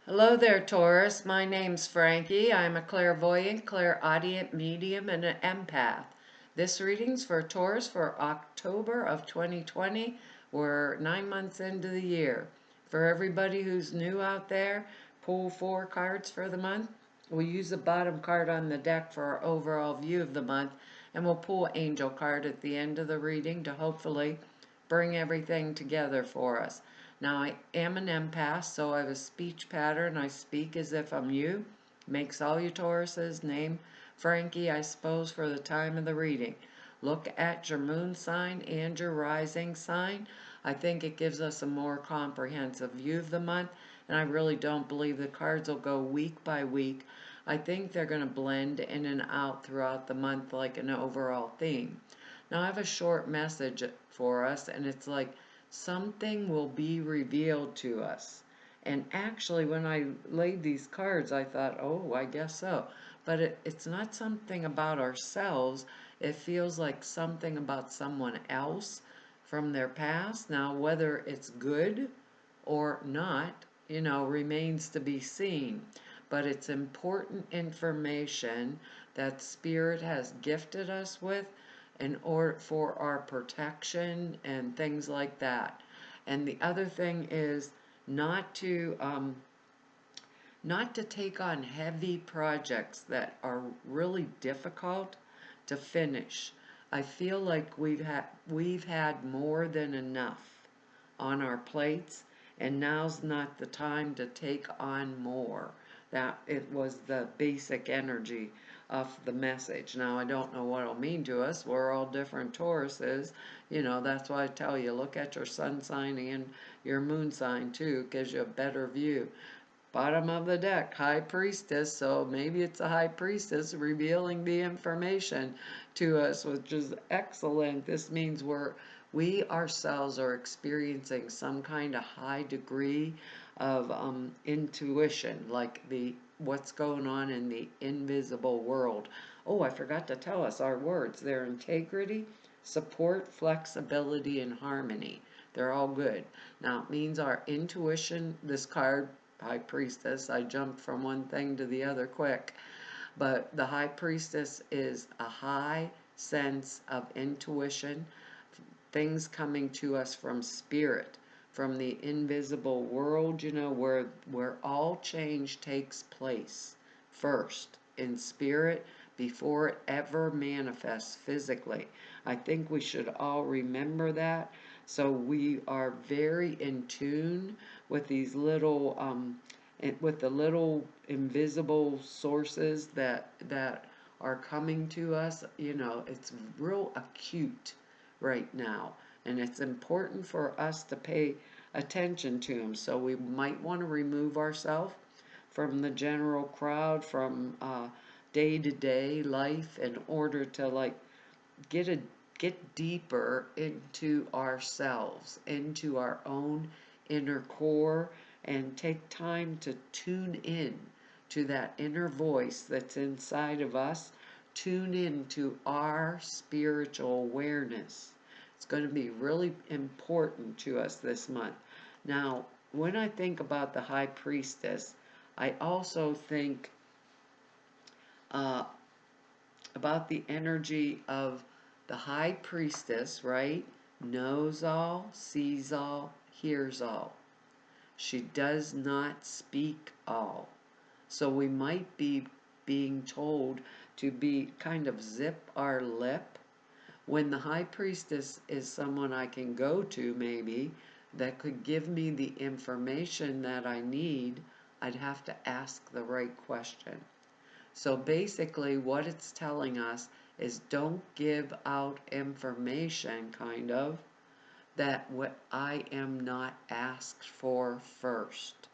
Hello there, Taurus. My name's Frankie. I'm a clairvoyant, clairaudient medium, and an empath. This reading's for Taurus for October of 2020. We're 9 months into the year. For everybody who's new out there, pull 4 cards for the month. We'll use the bottom card on the deck for our overall view of the month, and we'll pull an angel card at the end of the reading to hopefully bring everything together for us. Now, I am an empath, so I have a speech pattern. I speak as if I'm you. Makes all you Tauruses name Frankie, I suppose, for the time of the reading. Look at your moon sign and your rising sign. I think it gives us a more comprehensive view of the month, and I really don't believe the cards will go week by week. I think they're going to blend in and out throughout the month like an overall theme. Now, I have a short message for us, and it's like something will be revealed to us. And actually, when I laid these cards, I thought, oh, I guess so. But it's not something about ourselves. It feels like something about someone else from their past. Now, whether it's good or not, remains to be seen. But it's important information that Spirit has gifted us with in order for our protection and things like that. And the other thing is not to um, not to take on heavy projects that are really difficult to finish. I feel like we've had more than enough on our plates, and now's not the time to take on more. That it was the basic energy of the message. Now, I don't know what it'll mean to us. We're all different Tauruses. That's why I tell you, look at your sun sign and your moon sign too. It gives you a better view. Bottom of the deck, high priestess, so maybe it's a high priestess revealing the information to us, which is excellent. This means we ourselves are experiencing some kind of high degree of intuition, like the what's going on in the invisible world. Oh, I forgot to tell us our words. They're integrity, support, flexibility, and harmony. They're all good. Now, it means our intuition, this card, high priestess, I jumped from one thing to the other quick, but the high priestess is a high sense of intuition, things coming to us from spirit, from the invisible world, where all change takes place first in spirit before it ever manifests physically. I think we should all remember that. So we are very in tune with these little with the little invisible sources that are coming to us. It's real acute right now, and it's important for us to pay attention to them. So we might want to remove ourselves from the general crowd, from day-to-day life, in order to get a get deeper into ourselves, into our own inner core, and take time to tune in to that inner voice that's inside of us. Tune in to our spiritual awareness. It's going to be really important to us this month. Now, when I think about the high priestess, I also think uh, about the energy of the high priestess, right? Knows all, sees all, hears all. She does not speak all. So we might be being told to be kind of zip our lip, when the high priestess is someone I can go to, maybe, that could give me the information that I need. I'd have to ask the right question. So basically, what it's telling us is don't give out information, kind of, that what I am not asked for first.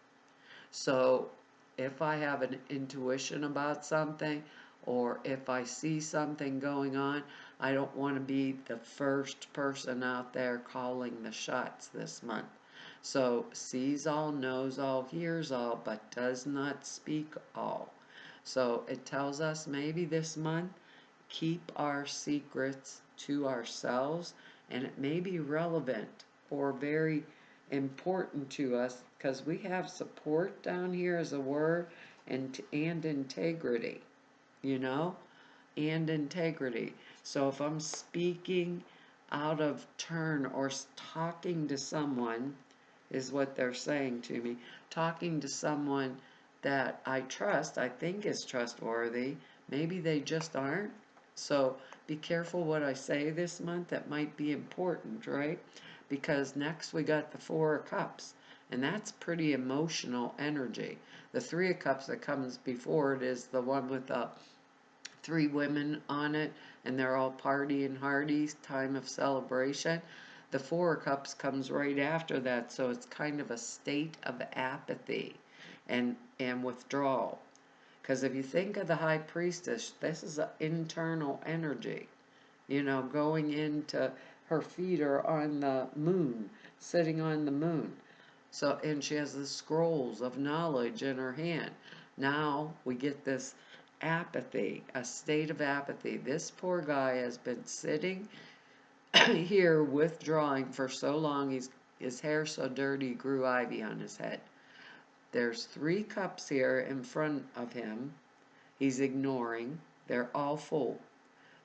So if I have an intuition about something, or if I see something going on, I don't want to be the first person out there calling the shots this month. So sees all, knows all, hears all, but does not speak all. So it tells us maybe this month, keep our secrets to ourselves, and it may be relevant or very important to us because we have support down here as a word, and integrity, you know, and integrity. So if I'm speaking out of turn or talking to someone, is what they're saying to me, talking to someone that I trust, I think is trustworthy, maybe they just aren't. So be careful what I say this month. That might be important, right? Because next we got the Four of Cups, and that's pretty emotional energy. The Three of Cups that comes before it is the one with the three women on it, and they're all party and hearty, time of celebration. The Four of Cups comes right after that, so it's kind of a state of apathy and withdrawal. Because if you think of the High Priestess, this is an internal energy, you know, going into, her feet are on the moon, sitting on the moon. So, and she has the scrolls of knowledge in her hand. Now we get this apathy, a state of apathy. This poor guy has been sitting here withdrawing for so long. His hair so dirty, grew ivy on his head. There's three cups here in front of him. He's ignoring. They're all full.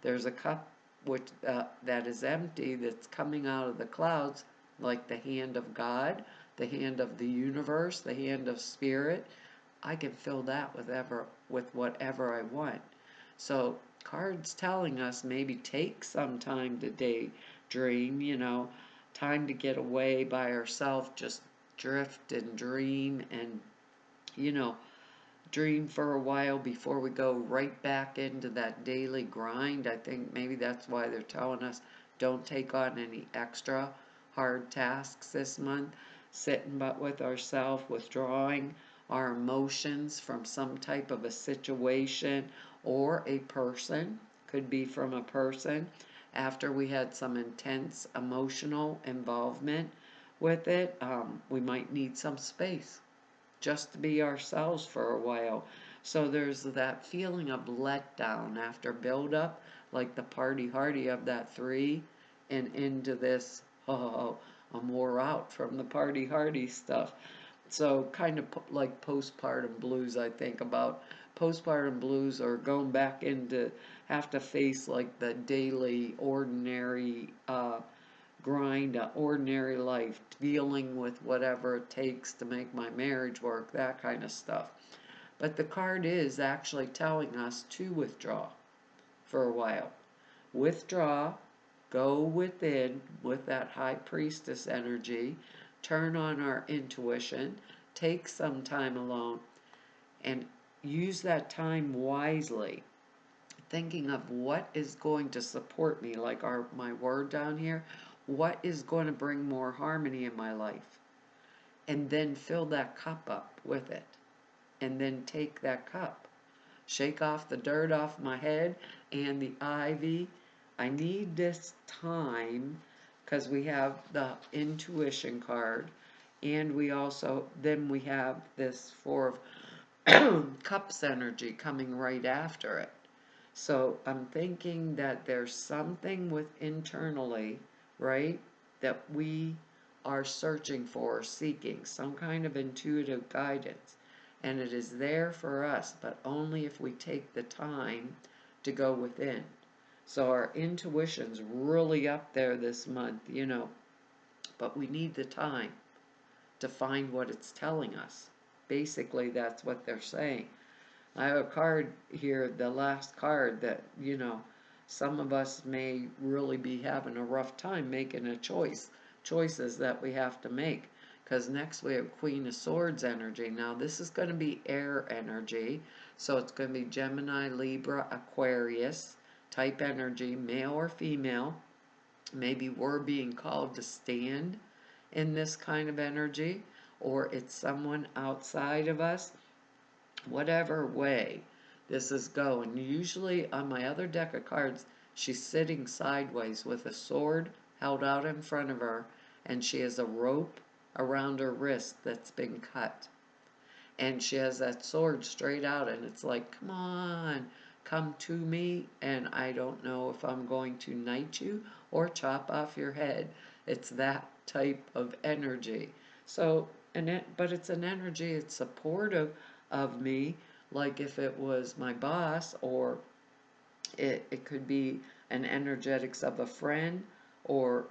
There's a cup which that is empty, that's coming out of the clouds, like the hand of God, the hand of the universe, the hand of spirit. I can fill that with whatever I want. So cards telling us maybe take some time to daydream, you know, time to get away by ourselves, just drift and dream, and you know, dream for a while before we go right back into that daily grind. I think maybe that's why they're telling us don't take on any extra hard tasks this month. Sitting but with ourselves, withdrawing our emotions from some type of a situation or a person. Could be from a person after we had some intense emotional involvement with it. We might need some space just to be ourselves for a while. So there's that feeling of letdown after build up, like the party hardy of that three, and into this, oh, I'm wore out from the party hardy stuff. So kind of like postpartum blues, I think about postpartum blues, or going back into have to face like the daily ordinary grind, an ordinary life, dealing with whatever it takes to make my marriage work, that kind of stuff. But the card is actually telling us to withdraw for a while. Withdraw, go within with that high priestess energy, turn on our intuition, take some time alone, and use that time wisely, thinking of what is going to support me, like my word down here, what is going to bring more harmony in my life, and then fill that cup up with it, and then take that cup, shake off the dirt off my head and the ivy. I need this time because we have the intuition card, and we also then we have this Four of Cups energy coming right after it. So I'm thinking that there's something with internally, right, that we are searching for, seeking some kind of intuitive guidance. And it is there for us, but only if we take the time to go within. So our intuition's really up there this month, you know, but we need the time to find what it's telling us. Basically, that's what they're saying. I have a card here, the last card, that, you know, some of us may really be having a rough time making choices that we have to make. Because next we have Queen of Swords energy. Now this is going to be air energy, so it's going to be Gemini, Libra, Aquarius type energy, male or female. Maybe we're being called to stand in this kind of energy, or it's someone outside of us. Whatever way this is going. Usually on my other deck of cards, she's sitting sideways with a sword held out in front of her, and she has a rope around her wrist that's been cut. And she has that sword straight out, and it's like, come on, come to me, and I don't know if I'm going to knight you or chop off your head. It's that type of energy. So, but it's an energy, it's supportive of me, like if it was my boss, or it could be an energetics of a friend, or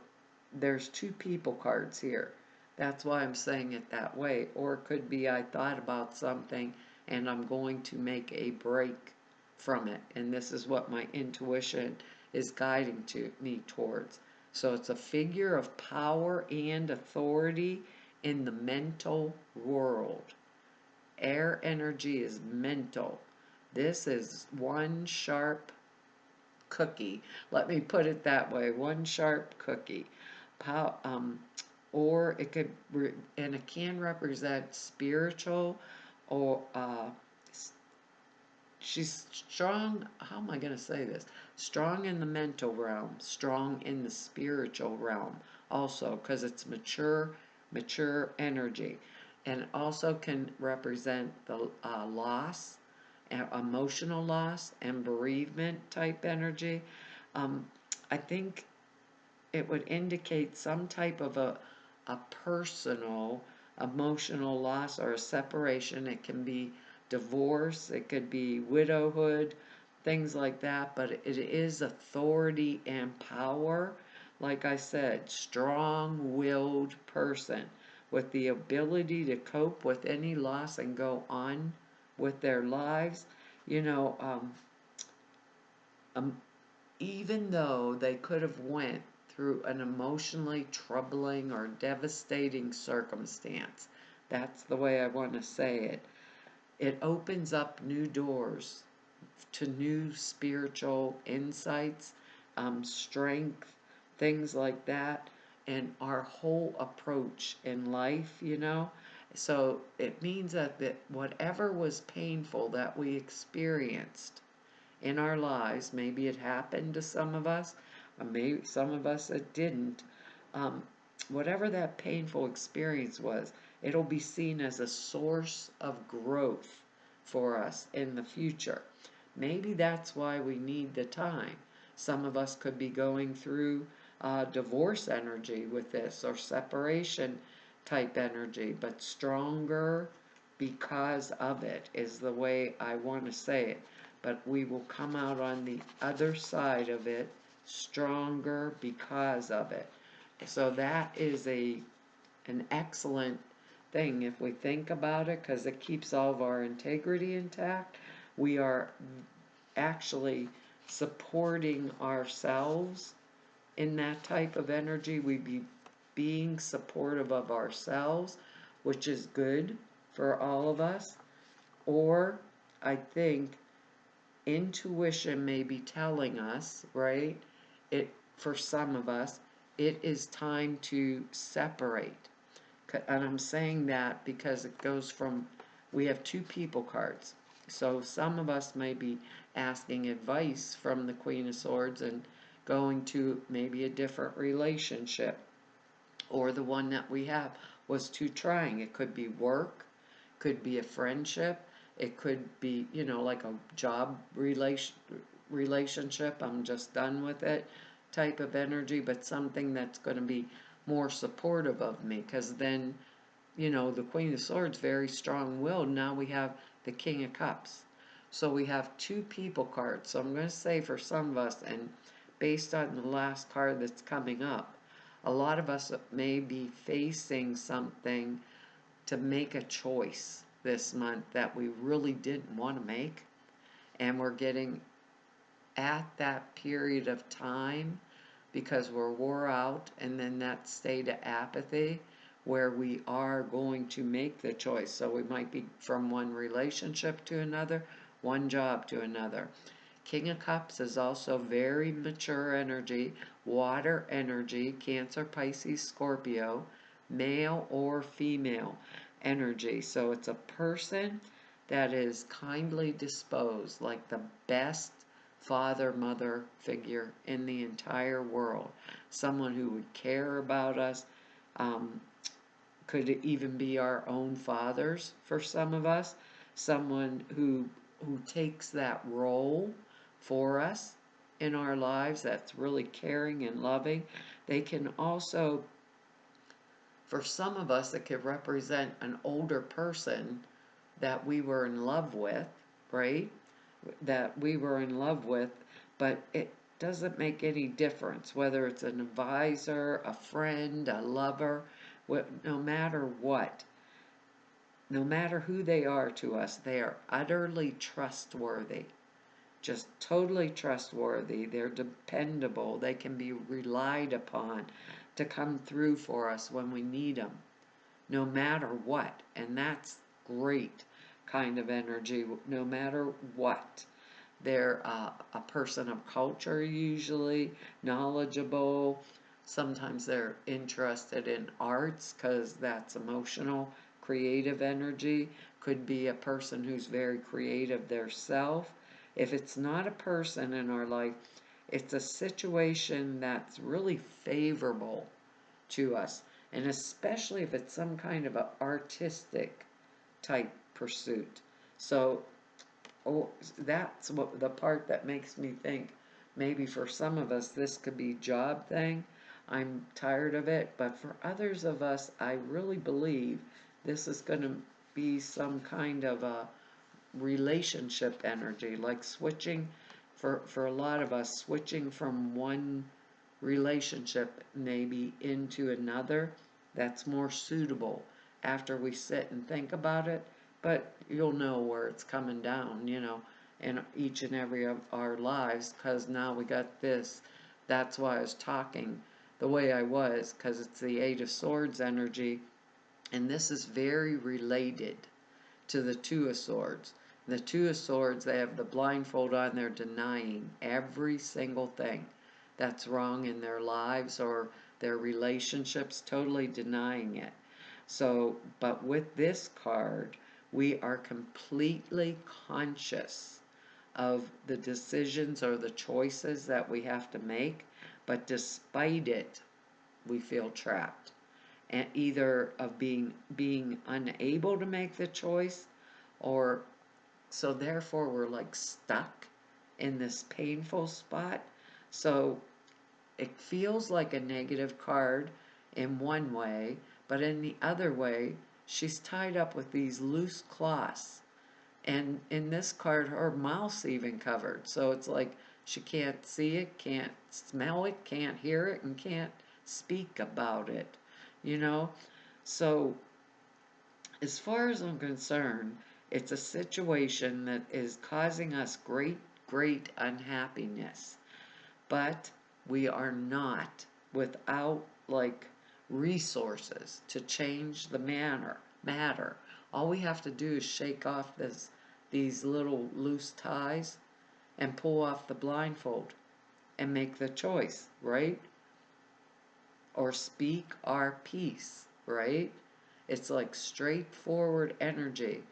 there's two people cards here. That's why I'm saying it that way. Or it could be I thought about something and I'm going to make a break from it. And this is what my intuition is guiding to me towards. So it's a figure of power and authority in the mental world. Air energy is mental. This is one sharp cookie. Let me put it that way, one sharp cookie. Pow, or it could, and it can represent spiritual, or she's strong. How am I going to say this? Strong in the mental realm, strong in the spiritual realm, also, because it's mature energy, and it also can represent the loss, emotional loss, and bereavement type energy. Um, I think it would indicate some type of a personal emotional loss or a separation. It can be divorce, it could be widowhood, things like that, but it is authority and power. Like I said, strong willed person with the ability to cope with any loss and go on with their lives. You know, um, even though they could have went through an emotionally troubling or devastating circumstance, that's the way I want to say it, it opens up new doors to new spiritual insights, strength, things like that, and our whole approach in life, you know. So it means that whatever was painful that we experienced in our lives. Maybe it happened to some of us, or maybe some of us it didn't. Um, Whatever that painful experience was, it'll be seen as a source of growth for us in the future. Maybe that's why we need the time. Some of us could be going through divorce energy with this, or separation type energy, but stronger because of it is the way I want to say it. But we will come out on the other side of it stronger because of it. So that is an excellent thing if we think about it, because it keeps all of our integrity intact. We are actually supporting ourselves in that type of energy. We'd be being supportive of ourselves, which is good for all of us. Or I think intuition may be telling us, right? It, for some of us, it is time to separate. And I'm saying that because it goes from, we have two people cards. So some of us may be asking advice from the Queen of Swords and going to maybe a different relationship, or the one that we have was too trying. It could be work, could be a friendship, it could be, you know, like a job relationship, I'm just done with it type of energy, but something that's going to be more supportive of me, because then, you know, the Queen of Swords, very strong-willed. Now we have the King of Cups. So we have two people cards. So I'm going to say for some of us, and based on the last card that's coming up, a lot of us may be facing something to make a choice this month that we really didn't want to make. And we're getting at that period of time because we're wore out, and then that state of apathy where we are going to make the choice. So we might be from one relationship to another, one job to another. King of Cups is also very mature energy, water energy, Cancer, Pisces, Scorpio, male or female energy. So it's a person that is kindly disposed, like the best father, mother figure in the entire world. Someone who would care about us, um, could even be our own fathers for some of us. Someone who takes that role for us in our lives that's really caring and loving. They can also, for some of us, it could represent an older person that we were in love with, right? That we were in love with, but it doesn't make any difference whether it's an advisor, a friend, a lover, no matter what, no matter who they are to us, they are utterly trustworthy. Just totally trustworthy. They're dependable. They can be relied upon to come through for us when we need them, no matter what. And that's great kind of energy, no matter what. They're a person of culture, usually knowledgeable. Sometimes they're interested in arts because that's emotional, creative energy. Could be a person who's very creative theirself. If it's not a person in our life, it's a situation that's really favorable to us, and especially if it's some kind of an artistic type pursuit. So, oh, that's what the part that makes me think maybe for some of us this could be job thing. I'm tired of it, but for others of us, I really believe this is going to be some kind of a relationship energy, like switching for a lot of us, switching from one relationship maybe into another that's more suitable after we sit and think about it. But you'll know where it's coming down, in each and every of our lives, because now we got this. That's why I was talking the way I was, because it's the Eight of Swords energy, and this is very related to the Two of Swords. The Two of Swords, they have the blindfold on, they're denying every single thing that's wrong in their lives or their relationships, totally denying it. So, but with this card, we are completely conscious of the decisions or the choices that we have to make, but despite it, we feel trapped. And either of being unable to make the choice, or so therefore we're like stuck in this painful spot. So it feels like a negative card in one way, but in the other way, she's tied up with these loose cloths. And in this card, her mouth's even covered. So it's like she can't see it, can't smell it, can't hear it, and can't speak about it, you know? So, as far as I'm concerned, it's a situation that is causing us great, great unhappiness. But we are not without like resources to change the matter. All we have to do is shake off these little loose ties and pull off the blindfold and make the choice, right? Or speak our piece, right? It's like straightforward energy,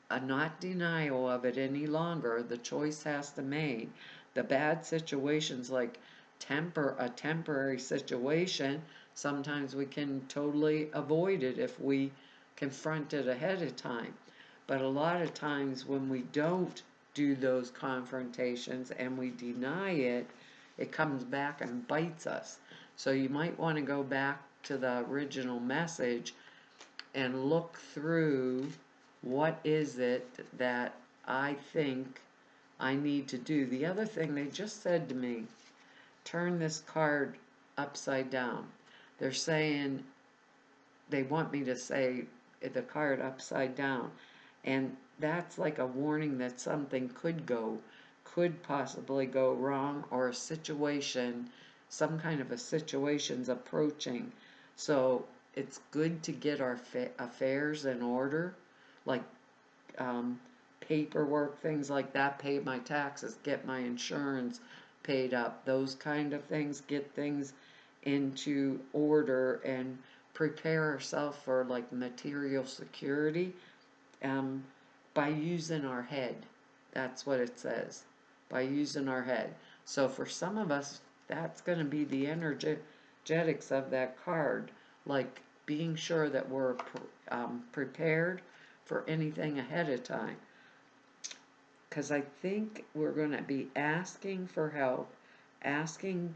a not denial of it any longer. The choice has to be made. The bad situations, like a temporary situation, sometimes we can totally avoid it if we confront it ahead of time. But a lot of times when we don't do those confrontations and we deny it, it comes back and bites us. So you might want to go back to the original message and look through what is it that I think I need to do. The other thing they just said to me, turn this card upside down. They're saying they want me to say the card upside down. And that's like a warning that something could possibly go wrong, or a situation, some kind of a situation's approaching. So it's good to get our affairs in order, like um, paperwork, things like that, pay my taxes, get my insurance paid up, those kind of things, get things into order and prepare ourselves for like material security um, by using our head. That's what it says, by using our head. So for some of us, that's going to be the energetics of that card, like being sure that we're prepared for anything ahead of time. because I think we're going to be asking for help, asking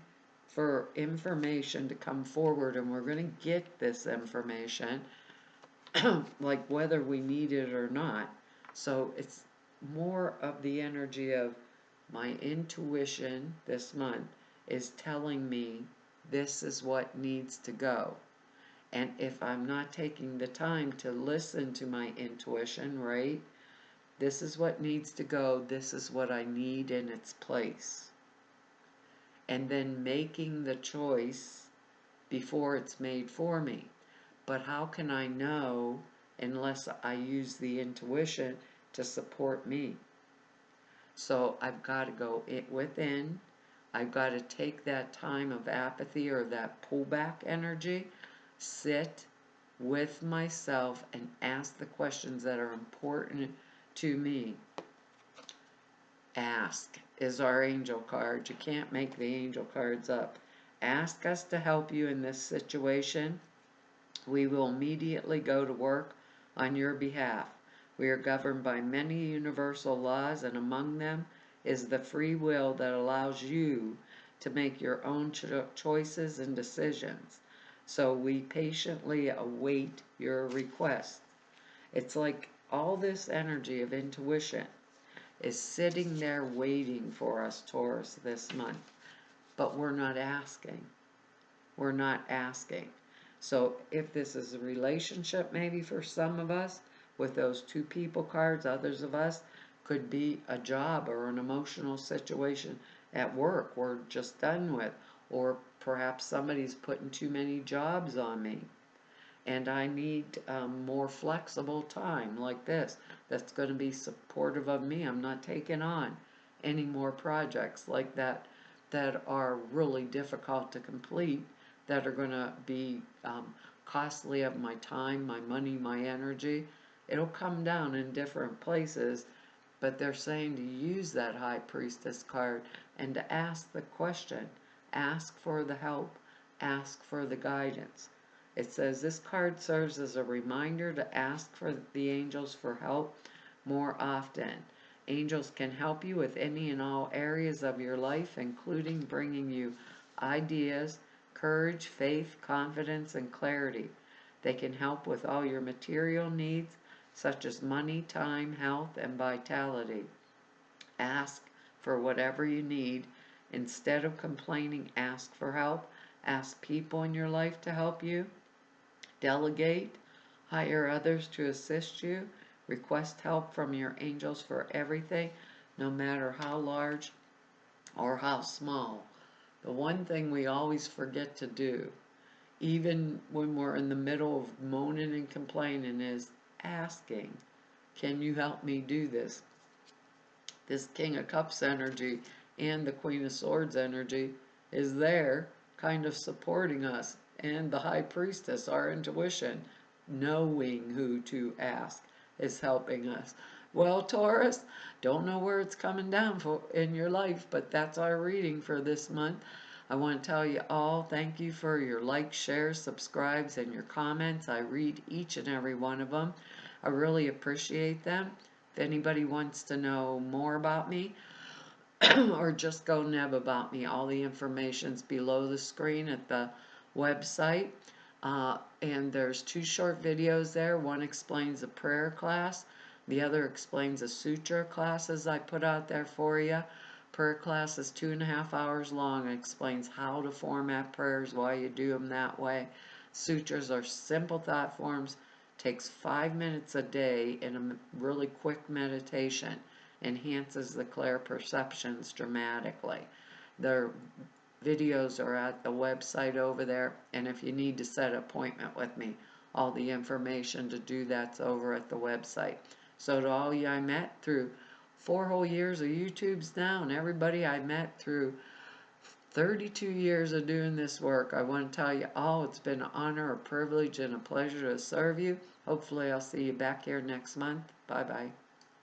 for information to come forward, and we're going to get this information, like whether we need it or not. So it's more of the energy of my intuition this month is telling me this is what needs to go. And if I'm not taking the time to listen to my intuition, right? This is what needs to go, this is what I need in its place. And then making the choice before it's made for me. But how can I know unless I use the intuition to support me? So I've got to go within. I've got to take that time of apathy or that pullback energy, sit with myself and ask the questions that are important to me. Ask is our angel card. You can't make the angel cards up. Ask us to help you in this situation. We will immediately go to work on your behalf. We are governed by many universal laws, and among them is the free will that allows you to make your own choices and decisions. So we patiently await your request. It's like all this energy of intuition is sitting there waiting for us, Taurus, this month. But we're not asking. We're not asking. So if this is a relationship, maybe for some of us, with those two people cards, others of us, could be a job or an emotional situation at work we're just done with. Or perhaps somebody's putting too many jobs on me, and I need more flexible time like this that's going to be supportive of me. I'm not taking on any more projects like that that are really difficult to complete, that are going to be costly of my time, my money, my energy. It'll come down in different places, but they're saying to use that High Priestess card and to ask the question, ask for the help, ask for the guidance. It says this card serves as a reminder to ask for the angels for help more often. Angels can help you with any and all areas of your life, including bringing you ideas, courage, faith, confidence, and clarity. They can help with all your material needs, such as money, time, health, and vitality. Ask for whatever you need. Instead of complaining, ask for help. Ask people in your life to help you. Delegate. Hire others to assist you. Request help from your angels for everything, no matter how large or how small. The one thing we always forget to do, even when we're in the middle of moaning and complaining, is asking, can you help me do this? This King of Cups energy and the Queen of Swords energy is there kind of supporting us, and the High Priestess, our intuition, knowing who to ask, is helping us. Well, Taurus, don't know where it's coming down for in your life, but that's our reading for this month. I want to tell you all thank you for your likes, shares, subscribes, and your comments. I read each and every one of them. I really appreciate them. If anybody wants to know more about me or just go neb about me, all the information's below the screen at the website. And there's two short videos there. One explains a prayer class. The other explains a suture classes I put out there for you. Prayer class is 2.5 hours long. It explains how to format prayers, why you do them that way. Sutures are simple thought forms. Takes 5 minutes a day in a really quick meditation. Enhances the clear perceptions dramatically. Their videos are at the website over there, and if you need to set an appointment with me, all the information to do that's over at the website. So to all you I met through 4 whole years of YouTubes now, and everybody I met through 32 years of doing this work, I want to tell you all it's been an honor, a privilege, and a pleasure to serve you. Hopefully I'll see you back here next month. Bye-bye.